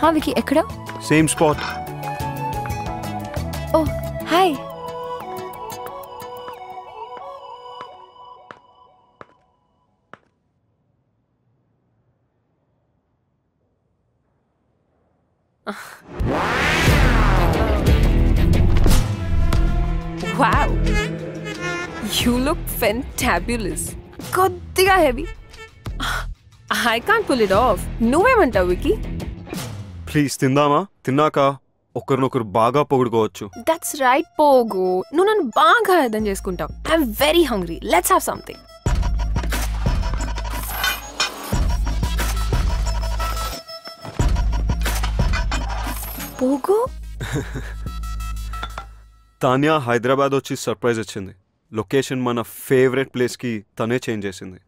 हाँ विकी ఎక్కడ? Same spot. Oh, hi. Wow. You look fantabulous. కొద్దిగా heavy. I can't pull it off. నువ్వేమంటావు wiki? Please తిందామా? తిన్నాక ఒకరినొకరు బాగా పొగుడుకోవచ్చు. That's right, Pogo. నువ్వు నన్ను బాగా అర్థం చేసుకుంటావు. I'm very hungry. Let's have something. Pogo? Tanya Hyderabad వచ్చి సర్ప్రైజ్ ఇచ్చింది. లొకేషన్ మన ఫేవరెట్ ప్లేస్కి తనే చేంజ్ చేసింది.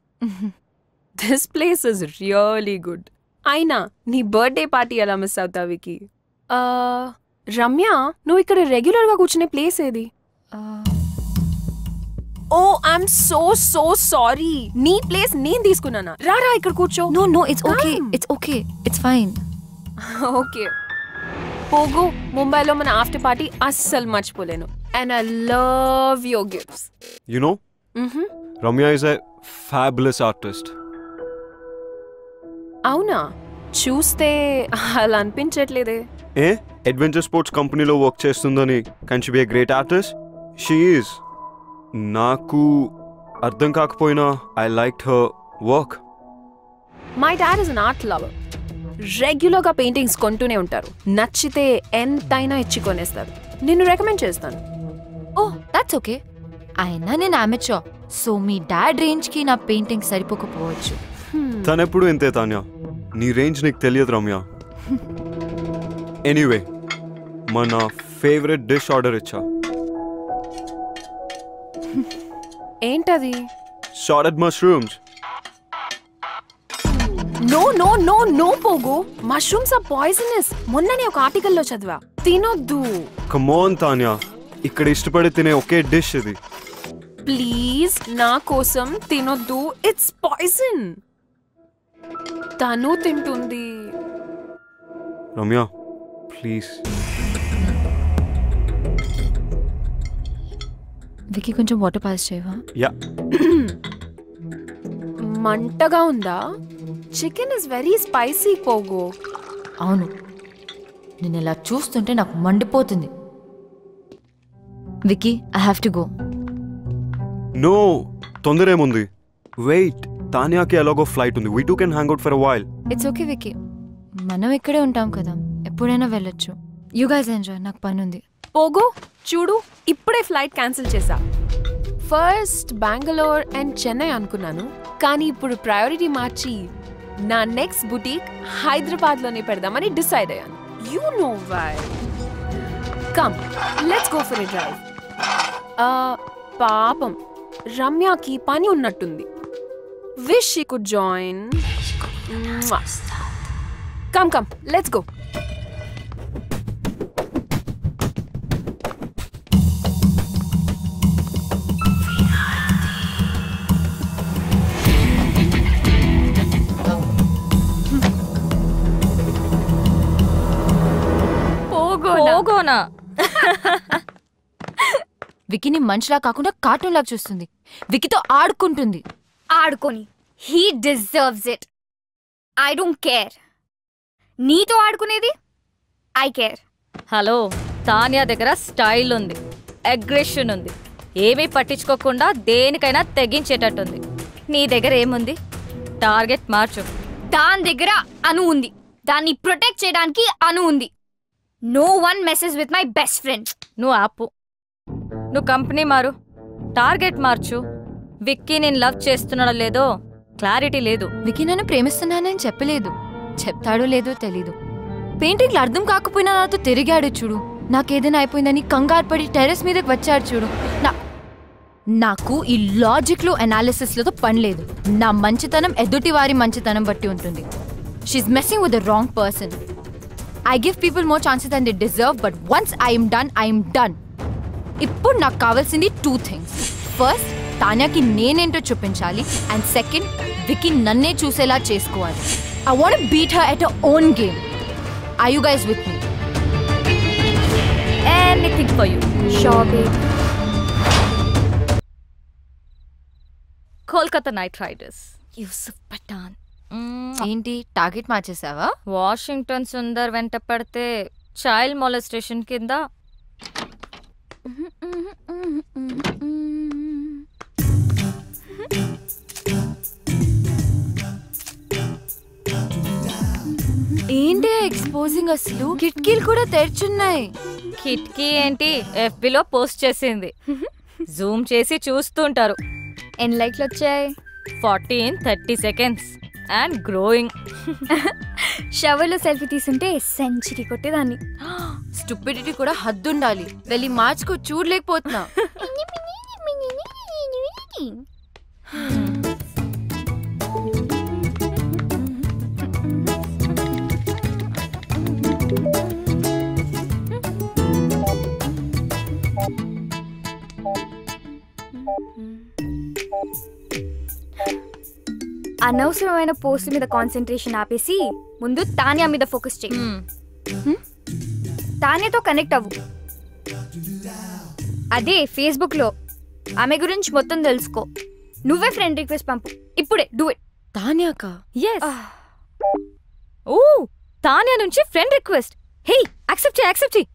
This place is really good. అయినా నీ బర్త్డే పార్టీ ఎలా మిస్ అవుతావు వికీ? రమ్య, నువ్వు ఇక్కడ రెగ్యులర్గా కూర్చునే ప్లేస్ ఏది? ఓ ఐఎమ్ సో సారీ. నీ ప్లేస్ నేను తీసుకున్నానా? రారా ఇక్కడ కూర్చో. No, it's okay. It's okay. It's fine. Okay పోగు, ముంబైలో మన ఆఫ్టర్ పార్టీ అస్సలు మర్చిపోలేను. And I love your gifts. You know, Ramya is a fabulous artist. అవునా? చూస్తే అలా అనిపించట్లేదే. ఏ అడ్వెంచర్ స్పోర్ట్స్ కంపెనీలో వర్క్ చేస్తుందని can she be a great artist? She is. నాకు అర్థం కాకపోయినా I like her work. My dad is an art lover. రెగ్యులర్గా paintings కొంటూనే ఉంటారు. నచ్చితే ఎంతైనా ఇచ్చి కొనేస్తారు. నిన్ను రికమెండ్ చేస్తాను. Oh, that's okay. అయినా నేను amateur. సో మీ డాడ్ రేంజ్కి నా పెయింటింగ్ సరిపోకపోవచ్చు. తనెప్పుడు ఇంతే తాన్యా. నీ రేంజ్ నీకు తెలియదు రమ్య. ఎనీవే, మన ఫేవరెట్ డిష్ ఆర్డర్ ఇచ్చా. ఏంటది? Sauteed mushrooms. నో పోగు. Mushrooms are poisonous. మొన్ననే ఒక ఆర్టికల్లో చదివా. తినొద్దు. కమ్ ఆన్ తాన్యా, ఇక్కడ ఇష్టపడి తినే ఒకే డిష్ ఇది. ప్లీజ్ నా కోసం తినొద్దు. It's poison. తను తింటుంది. రమ్య ప్లీజ్. వికీ కొంచెం వాటర్ పాస్ చేయవా? యా. మంటగా ఉందా? చికెన్ ఇస్ వెరీ స్పైసీ పోగో. అవును, నేను ఇలా చూస్తుంటే నాకు మండిపోతుంది. Vicky, I have to go. No, తొందర ఏముంది? వెయిట్, తాన్యాకి ఎలాగో ఫ్లైట్ ఉంది. We two can hang out for a while. It's okay Vicky, మనం ఇక్కడే ఉంటాం కదా, ఎప్పుడైనా వెళ్ళొచ్చు. యూ గైస్ ఎంజాయ్, నాకు పని ఉంది. పోగో చూడు, ఇప్పుడే ఫ్లైట్ క్యాన్సిల్ చేశా. ఫస్ట్ బెంగళూరు అండ్ చెన్నై అనుకున్నాను, కానీ ఇప్పుడు ప్రయారిటీ మార్చి నా నెక్స్ట్ బుటీక్ హైదరాబాద్లోనే పెడదామని డిసైడ్ అయ్యాను. You know why. Come let's go for a drive. పాపం రమ్యకి పని ఉన్నట్టుంది. Wish she could join. Come let's go. పోగోనా? వికీని మనిషిలా కాకుండా కార్టూన్ లాగా చూస్తుంది. వికీతో ఆడుకుంటుంది. ఆడుకొని he deserves it. I don't care. నీతో ఆడుకునేది ఐ కేర్. హలో, తాన్యా దగ్గర స్టైల్ ఉంది, అగ్రెషన్ ఉంది, ఏమీ పట్టించుకోకుండా దేనికైనా తెగించేటట్టుంది. నీ దగ్గర ఏముంది? టార్గెట్ మార్చు. దాని దగ్గర అను ఉంది, దాన్ని ప్రొటెక్ట్ చేయడానికి అను ఉంది. No one message with my best friend. నువ్వు ఆపు. నువ్వు కంపెనీ మారు, టార్గెట్ మార్చు. విక్కీ నేను లవ్ చేస్తున్నాడో లేదో క్లారిటీ లేదు. వికీ నన్ను ప్రేమిస్తున్నానని చెప్పలేదు, చెప్తాడో లేదో తెలీదు. పెయింటింగ్లు అర్థం కాకపోయినా నాతో తిరిగాడు చూడు. నాకేదైనా అయిపోయిందని కంగారు పడి టెర్రస్ మీదకి వచ్చాడు చూడు. నాకు ఈ లాజిక్లు అనాలిసిస్లతో పని లేదు. నా మంచితనం ఎదుటి వారి మంచితనం బట్టి ఉంటుంది. She is messing with the wrong person. I give people more chances than they deserve, but once I am done. ఇప్పుడు నాకు కావాల్సింది 2 things. ఫస్ట్, తాన్యాకి నేనేంటో చూపించాలి, అండ్ సెకండ్, వికీ నన్నే చూసేలా చేసుకోవాలి. I want to beat her at her own game. Are you guys with me? Anything for you. Sure, babe. Kolkata knight riders Yusuf Pathan. ఏంటి target మార్చేసావా? Washington Sundar వెంట పడితే చైల్డ్ మొలెస్టేషన్ కింద. ఏంటి ఎక్స్పోజింగ్ అసలు? కిటికీలు కూడా తెరిచున్నాయి. కిటికీ ఏంటి FBలో పోస్ట్ చేసింది. జూమ్ చేసి చూస్తుంటారు. ఎన్ని లైక్లు వచ్చాయి? 40 in 30 seconds అండ్ గ్రోయింగ్. షవర్లో సెల్ఫీ తీసుంటే సెంచరీ కొట్టేదాన్ని. స్టూపిడిటీ కూడా హద్దుండాలి. వెళ్ళి మార్చుకో, చూడలేకపోతున్నా. అనవసరమైన పోస్ట్ మీద కాన్సన్ట్రేషన్ ఆపేసి ముందు తానియా మీద ఫోకస్ చేయి. తానియాతో కనెక్ట్ అవ్వు. అదే ఫేస్బుక్ లో ఆమె గురించి మొత్తం తెలుసుకో. నువ్వే ఫ్రెండ్ రిక్వెస్ట్ పంపు ఇప్పుడే. Do it. తాన్యాకా? yes. ఓ తానియా నుంచి ఫ్రెండ్ రిక్వెస్ట్. హే యాక్సెప్ట్ చేయి.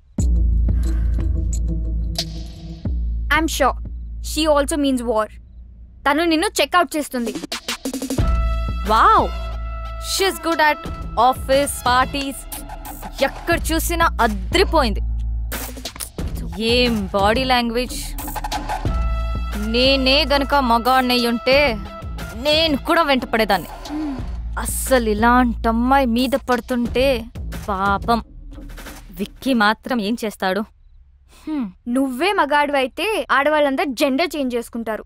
I'm sure she also means war. తను నిన్ను చెక్అవుట్ చేస్తుంది. Wow, she's good at office parties. ఎక్కడ చూసినా అద్రిపోయింది. ఏం బాడీ లాంగ్వేజ్. నేనే గనక మగాడినయ్యుంటే నేను కూడా వెంట పడేదాన్ని. అస్సలు ఇలాంటి అమ్మాయి మీద పడుతుంటే పాపం. విక్కీ మాత్రం ఏం చేస్తాడు? నువ్వే మగాడు అయితే ఆడవాళ్ళంతా జెండర్ చేంజ్ చేసుకుంటారు.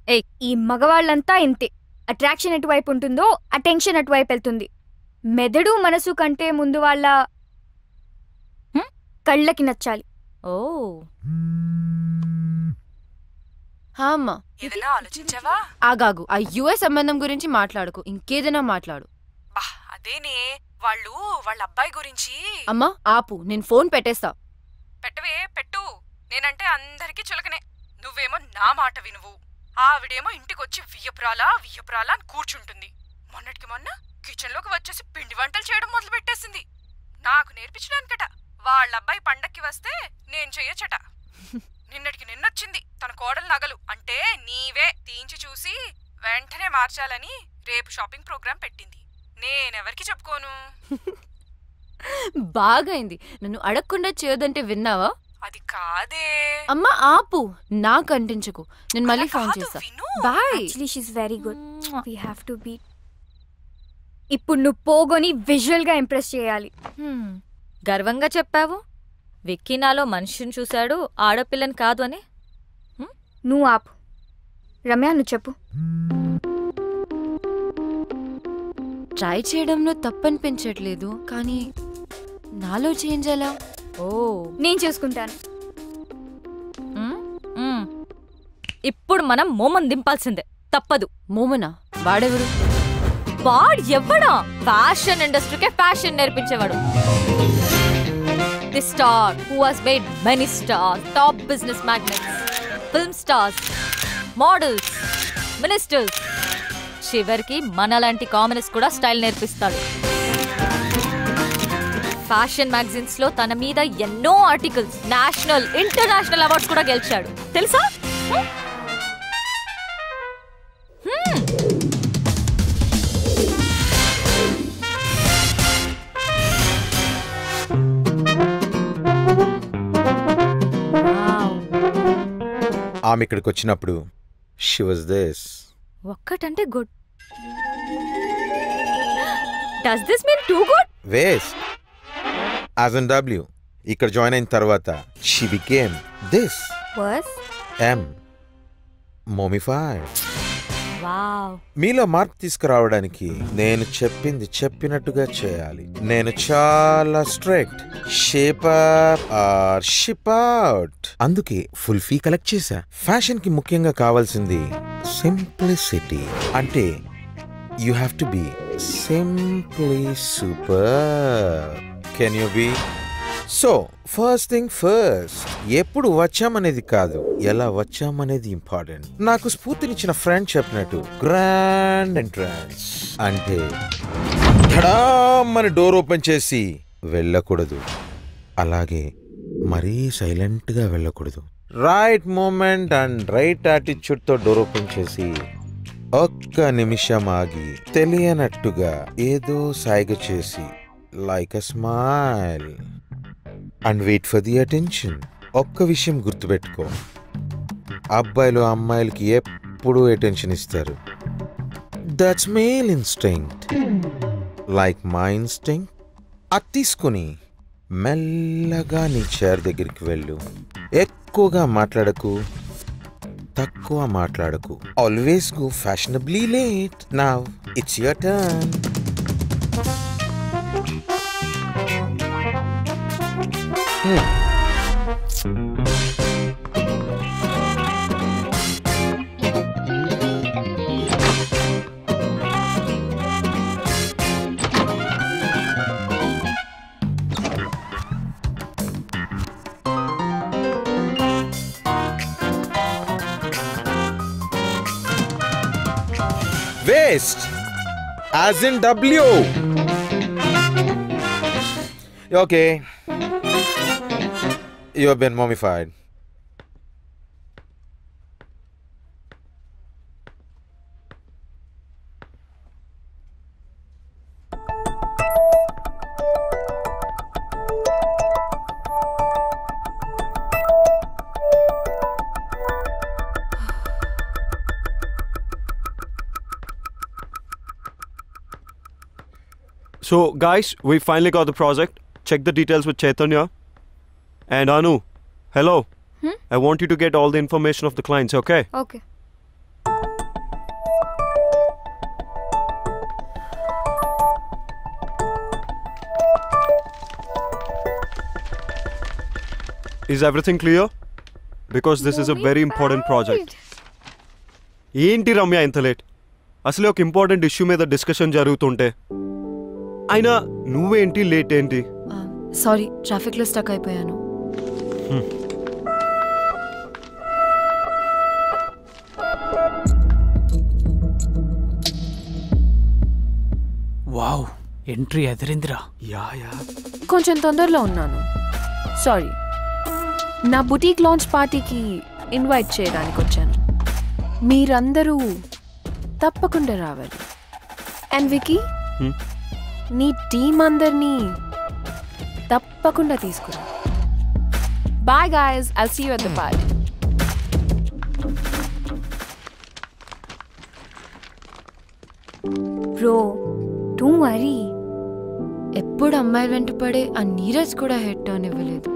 ఈ మగవాళ్ళంతా ఇంతే. అట్రాక్షన్ ఎటువైపు ఉంటుందో అటెన్షన్ అటువైపు వెళ్తుంది. మెదడు మనసు కంటే ముందు వాళ్ళ కళ్ళకి నచ్చాలి. ఓ అమ్మా, ఏదైనా ఆలోచించావా? ఆగాగు. ఆ యుఎస్ సంబంధం గురించి మాట్లాడుకో, ఇంకేదైనా మాట్లాడు. అదేనే, వాళ్ళు వాళ్ళ అబ్బాయి గురించి. అమ్మా ఆపు, నేను ఫోన్ పెట్టేస్తా. పెట్టవే పెట్టు. నేనంటే అందరికీ చులకనే. నువ్వేమో నా మాట వినువు. ఆవిడేమో ఇంటికొచ్చి వియ్యపురాలా అని కూర్చుంటుంది. మొన్నటికి మొన్న కిచెన్లోకి వచ్చేసి పిండి వంటలు చేయడం మొదలు పెట్టేసింది. నాకు నేర్పించడానికట. వాళ్ళబ్బాయి పండక్కి వస్తే నేను చెయ్యొచ్చట. నిన్నటికి నిన్నొచ్చింది తన కోడలు నగలు అంటే నీవే తీయించి చూసి వెంటనే మార్చాలని రేపు షాపింగ్ ప్రోగ్రాం పెట్టింది. నేనెవరికి చెప్పుకోను. బాగైంది. నన్ను అడగకుండా చేయొద్దంటే విన్నావా? అది కాదే. అమ్మా ఆపు, నాకు అంటించకు. నేను మళ్ళీ ఫోన్ చేస్తా. Bye. Actually she is very good. We have to be. ఇప్పుడు నువ్వు పోగొని విజువల్ గా ఇంప్రెస్ చేయాలి. గర్వంగా చెప్పావు. విక్కీ నాలో మనిషిని చూశాడు, ఆడపిల్లని కాదు అని. నువ్వు ఆపు. రమ్య నువ్వు చెప్పు. ట్రై చేయడంలో తప్పనిపించట్లేదు, కానీ నాలో చేంజ్ ఎలా? ఓ నేను చేసుకుంటాను. ఇప్పుడు మనం మోమన్ దింపాల్సిందే, తప్పదు. మోమనా? వాడెవరు? వాడు ఎవడా? ఫ్యాషన్ ఇండస్ట్రీకే ఫ్యాషన్ నేర్పించేవాడు. The star who has made many stars, top business magnates, film stars, models, ministers, చివరికి మనలాంటి కామనర్స్ కూడా స్టైల్ నేర్పిస్తాడు. ఫ్యాషన్ మ్యాగజైన్స్ లో తన మీద ఎన్నో ఆర్టికల్స్, నేషనల్ ఇంటర్నేషనల్ అవార్డ్స్ కూడా గెలిచాడు, తెలుసా? ఆమె ఇక్కడికి వచ్చినప్పుడు షీ వాజ్ దిస్. ఒక్కటంటే good. Does this mean too good? Waste. As in W. ఇక్కడ జాయిన్ అయిన తర్వాత షీ బికేమ్ దిస్. వర్స్ ఎం. మోమిఫైడ్. వావ్. మీలో మార్పు తీసుకురావడానికి నేను చెప్పింది చెప్పినట్టుగా చేయాలి. నేను చాలా strict. Shape up or ship out. అందుకే ఫుల్ ఫీ కలెక్ట్ చేశా. ఫ్యాషన్ కి ముఖ్యంగా కావాల్సింది సింప్లిసిటీ. అంటే you have to be simply super. Can you be? So first thing first, ఎప్పుడు వచ్చామనేది కాదు, ఎలా వచ్చామనేది ఇంపార్టెంట్. నాకు స్ఫూర్తినిచ్చిన ఫ్రెండ్ చెప్పినట్టు గ్రాండ్ ఎంట్రన్స్ అంటే ధడామని డోర్ ఓపెన్ చేసి వెళ్ళకూడదు, అలాగే మరీ సైలెంట్గా వెళ్ళకూడదు. రైట్ మూమెంట్ అండ్ రైట్ యాటిట్యూడ్తో డోర్ ఓపెన్ చేసి ఒక్క నిమిషం ఆగి తెలియనట్టుగా ఏదో సాయిగ చేసి like a smile and wait for the attention. ఒక్క విషయం గుర్తుపెట్టుకో, అబ్బాయిలు అమ్మాయిలకి ఎప్పుడూ అటెన్షన్ ఇస్తారు. That's male instinct, like my instinct. అది తీసుకుని మెల్లగా నీ చైర్ దగ్గరికి వెళ్ళు. ఎక్కువగా మాట్లాడకు, తక్కువ మాట్లాడకు. Always go fashionably late. Now it's your turn. Waste, as in W. Okay, you have been mummified. So, guys, we finally got the project. Check the details with Chaitanya. And Anu, hello. I want you to get all the information of the clients, okay? Okay. Is everything clear? Because this is a very important project. ఏంటి రమ్య ఇంత late? అసలే ఒక important issue మీద discussion జరుగుతుంటే అయినా నువ్వేంటి late ఏంటి? Sorry, ట్రాఫిక్లో స్టక్ అయిపోయాను. Wow, entry అదిరిందిరా. యా కొంచెం తొందరలో ఉన్నాను, సారీ. నా బుటీక్ లాంచ్ పార్టీకి ఇన్వైట్ చేయడానికి వచ్చాను. మీరందరూ తప్పకుండా రావాలి. అండ్ వికీ, నీ టీం అందరినీ తప్పకుండా తీసుకురా. Bye guys, I'll see you at the party. Bro, don't worry. ఎప్పుడు అమ్మాయిల వెంట పడే ఆ నీరజ్ కూడా హెడ్ టర్న్ ఇవ్వలేదు.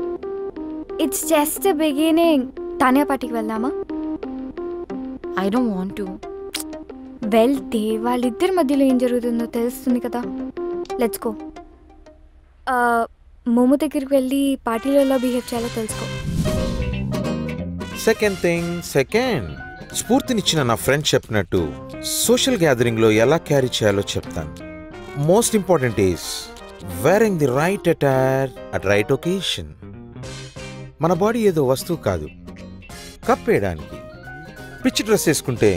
It's just beginning. తానియా పార్టీకి వెళ్దామా? I don't want to. వెళ్తే వాళ్ళిద్దరి మధ్యలో ఏం జరుగుతుందో తెలుస్తుంది కదా. Let's go. మోమో దగ్గరికి వెళ్ళి పార్టీలో ఎలా బిహేవ్ చేయాలో తెలుసుకో. సెకండ్, స్ఫూర్తినిచ్చిన నా ఫ్రెండ్ చెప్పినట్టు సోషల్ గ్యాదరింగ్లో ఎలా క్యారీ చేయాలో చెప్తాను. Most important is wearing the right attire at right occasion. మన బాడీ ఏదో వస్తువు కాదు, కప్పేయడానికి. పిచ్చి డ్రెస్ వేసుకుంటే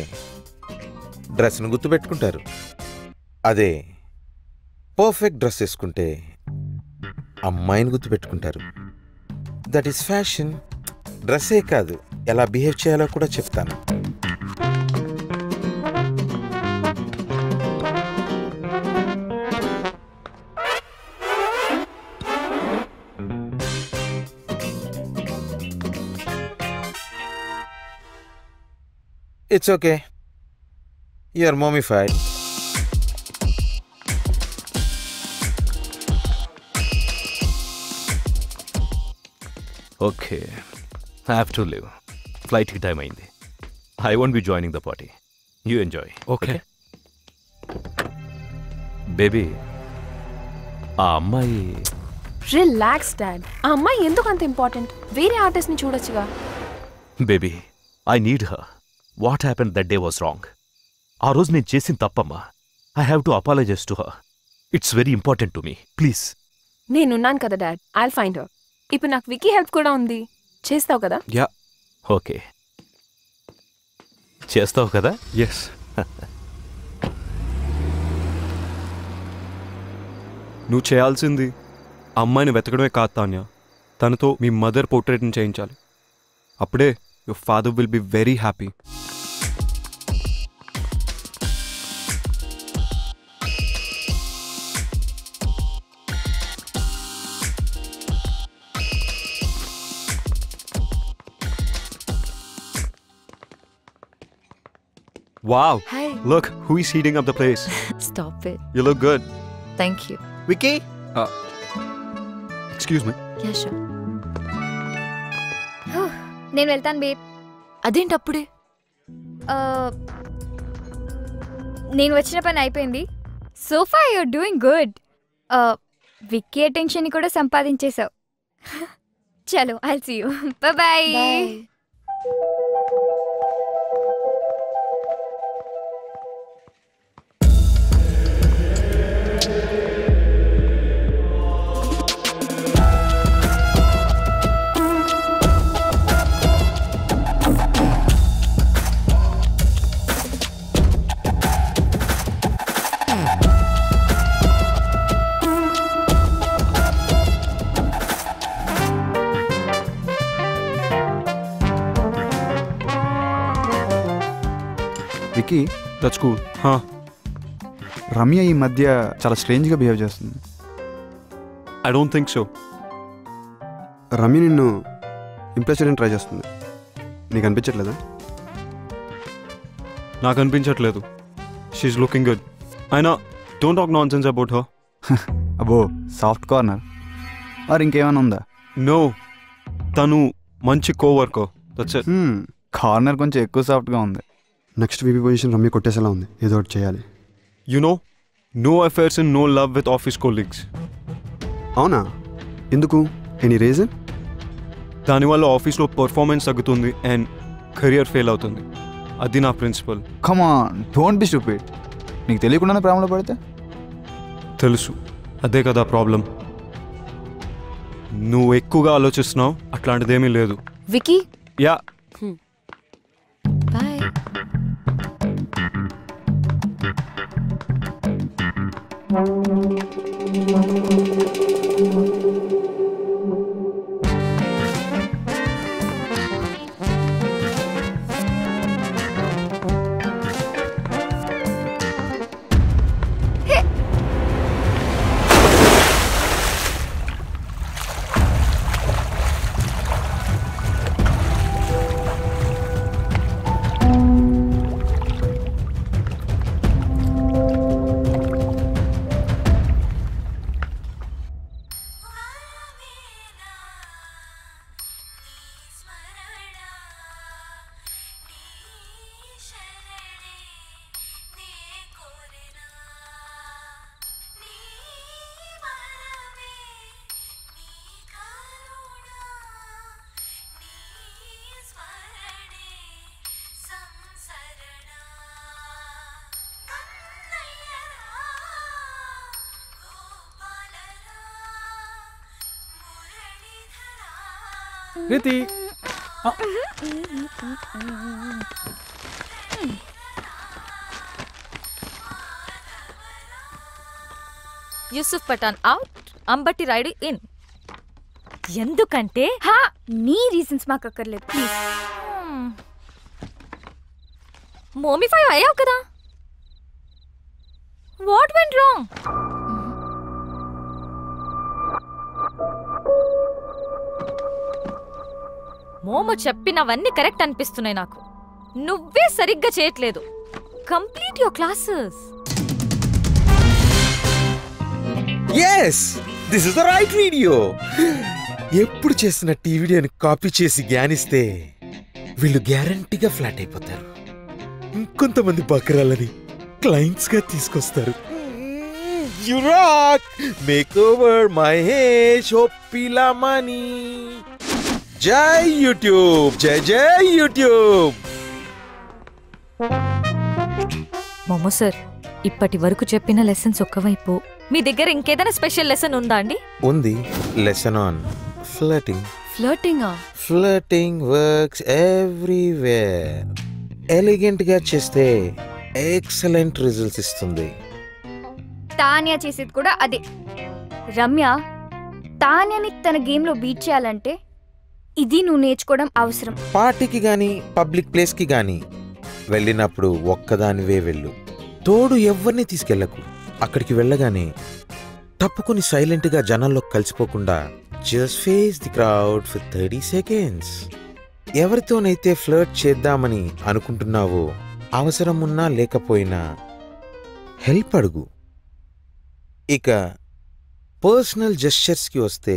డ్రెస్ను గుర్తుపెట్టుకుంటారు. అదే పర్ఫెక్ట్ డ్రెస్ వేసుకుంటే అమ్మాయిని గుర్తుపెట్టుకుంటారు. That is fashion. డ్రెస్సే కాదు, ఎలా బిహేవ్ చేయాలో కూడా చెప్తాను. It's okay. You're mummified. Okay, I have to leave. Flight ki time ayindi. I won't be joining the party. You enjoy. Okay. Baby, ఆ అమ్మాయి. Relax dad. ఆ అమ్మాయి ఎందుకు అంత ఇంపార్టెంట్? వేరే ఆర్టిస్ట్ని చూడొచ్చుగా. Baby, I need her. What happen that day was wrong. ఆ రోజు నేను చేసిన తప్పమ్మా. I have to apologise to her. It's very important to me. Please నేనున్నాను కదా డాడ్, ఐల్ ఫైండ్ హర్. ఇప్పుడు నాకు వికీ హెల్ప్ కూడా ఉంది, చేస్తావు కదా? యా. ఓకే, చేస్తావు కదా? ఎస్. నువ్వు చేయాల్సింది అమ్మాయిని వెతకడమే కాదు తాన్య, తనతో మీ మదర్ పోర్ట్రేట్ని చేయించాలి. అప్పుడే your father will be very happy. Wow. Hi. Look, who is heating up the place? Stop it. You look good. Thank you. Vicky Excuse me. Yeah, sure. నేను వెళ్తాను బేబ్. అదేంటప్పుడే? నేను వచ్చిన పని అయిపోయింది. So far you're doing good. Vicky attention కూడా సంపాదించేశావు. చలో, I'll see you. Bye. Vicky, That's cool. Huh? Ramya ఈ మధ్య చాలా స్ట్రేంజ్గా బిహేవ్ చేస్తుంది. I don't think so. Ramya నిన్ను ఇంప్రెస్ చేయడానికి ట్రై చేస్తుంది. నీకు అనిపించట్లేదా? నాకు అనిపించట్లేదు. She's looking good. అయినా don't talk nonsense about her. అబ్బో, సాఫ్ట్ కార్నర్. మరి ఇంకేమైనా ఉందా? No. తను మంచి కోవర్కర్. That's it. కార్నర్ కొంచెం ఎక్కువ సాఫ్ట్గా ఉంది. నెక్స్ట్ వీపీ పొజిషన్ రమ్య కొట్టేసేలా ఉంది. ఏదో ఒకటి చేయాలి. You know, no affairs and no love with office colleagues. అవునా? ఎందుకు? Any reason? దానివల్ల ఆఫీస్లో పర్ఫార్మెన్స్ తగ్గుతుంది అండ్ కెరియర్ ఫెయిల్ అవుతుంది. అది నా principle. Come on, don't be stupid. నీకు తెలియకుండానే ప్రేమలో పడితే? తెలుసు, అదే కదా ప్రాబ్లం. నువ్వు ఎక్కువగా ఆలోచిస్తున్నావు, అట్లాంటిదేమీ లేదు. Vicky, yeah. Bye. Riti, Yusuf Pathan out, Ambati Rayudu in. ఎందుకంటే నీ రీజన్స్ మాకు అక్కర్లేదు ప్లీజ్. మోమిఫై అయ్యావు కదా. What went wrong? మోము చెప్పినవన్నీ కరెక్ట్ అనిపిస్తున్నాయి నాకు. నువ్వే సరిగ్గా చేయట్లేదు. Complete your classes. Yes, this is the right video. ఎప్పుడు చేస్తున్న ఈ వీడియోని కాపీ చేసి జ్ఞానిస్తే వీళ్ళు గ్యారంటీగా ఫ్లాట్ అయిపోతారు. ఇంకొంతమంది బకరాలని క్లయింట్స్ గా తీసుకొస్తారు. You rock, makeover Mahesh ఒప్పిలమని. జై యూట్యూబ్, జై జై యూట్యూబ్. మోమో సార్, ఇప్పటి వరకు చెప్పిన లెసన్స్ ఒక్కవైపు మీ దగ్గర ఇంకేదైనా స్పెషల్ లెసన్ ఉందా అండి? ఉంది. Lesson on flirting. ఫ్లర్టింగా? Flirting works everywhere. ఎలిగెంట్ గా చేస్తే ఎక్సలెంట్ రిజల్ట్స్ ఇస్తుంది. తాన్యా చేసేది కూడా అదే. రమ్య తాన్యాని తన గేమ్లో బీట్ చేయాలంటే ఇది నువ్వు నేర్చుకోవడం అవసరం. పార్టీకి గాని పబ్లిక్ ప్లేస్ కి గాని వెళ్ళినప్పుడు ఒక్కదానివే వెళ్ళు. తోడు ఎవరిని తీసుకెళ్లకు. అక్కడికి వెళ్ళగానే తప్పుకొని సైలెంట్ గా జనాల్లో కలిసిపోకుండా just face the crowd for 30 seconds. ఎవరితోనైతే ఫ్లర్ట్ చేద్దామని అనుకుంటున్నావో అవసరం ఉన్నా లేకపోయినా హెల్ప్ అడుగు. ఇక పర్సనల్ జెస్చర్స్కి వస్తే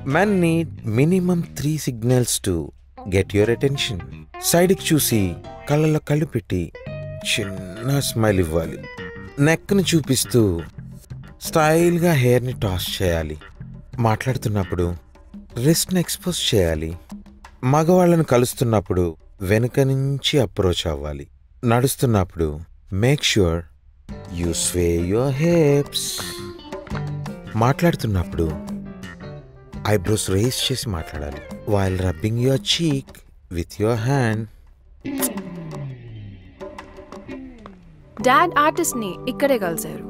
men need minimum 3 signals to get your attention. సైడ్కి చూసి కళ్ళలో కళ్ళు పెట్టి చిన్న స్మైల్ ఇవ్వాలి. నెక్ను చూపిస్తూ స్టైల్గా హెయిర్ని టాస్ చేయాలి. మాట్లాడుతున్నప్పుడు రిస్ట్ని ఎక్స్పోజ్ చేయాలి. మగవాళ్ళను కలుస్తున్నప్పుడు వెనుక నుంచి అప్రోచ్ అవ్వాలి. నడుస్తున్నప్పుడు make sure you sway your hips. మాట్లాడుతున్నప్పుడు ఐబ్రోస్ రేస్ చేసి మాట్లాడాలి. While rubbing your cheek with your hand. Dad artist ని ఇక్కడే కలిశారు.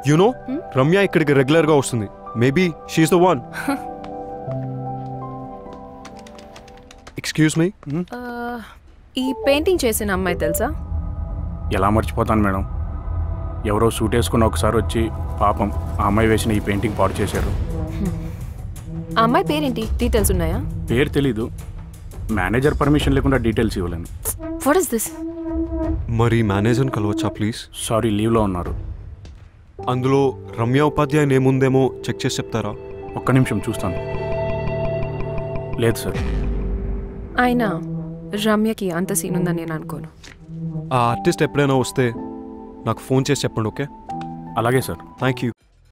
యునో రమ్య ఇక్కడికి రెగ్యులర్ గా వస్తుంది. Maybe she is the one. Excuse me, ఈ పెయింటింగ్ చేసిన అమ్మాయి తెలుసా? ఎలా మర్చిపోతాను మేడం. ఎవరో సూట్ వేసుకుని ఒకసారి వచ్చి పాపం ఆ అమ్మాయి వేసిన ఈ పెయింటింగ్ పాడు చేశారు. ఆ అమ్మాయి పేరేంటి? డీటెయిల్స్ ఉన్నాయా? పేరు తెలీదు. మేనేజర్ పర్మిషన్ లేకుండా డీటెయిల్స్ ఇవ్వలేను. What is this? మరి మేనేజర్ని కలవచ్చా ప్లీజ్? సారీ, లీవ్లో ఉన్నారు. అందులో రమ్య ఉపాధ్యాయుని ఏముందేమో చెక్ చేసి చెప్తారా? ఒక్క నిమిషం చూస్తాను. లేదు సార్. అయినా రమ్యకి అంత సీన్ ఉందని నేను అనుకోను. ఆ ఆర్టిస్ట్ ఎప్పుడైనా వస్తే నాకు ఫోన్ చేసి చెప్పండి. ఓకే? అలాగే సార్. Thank you.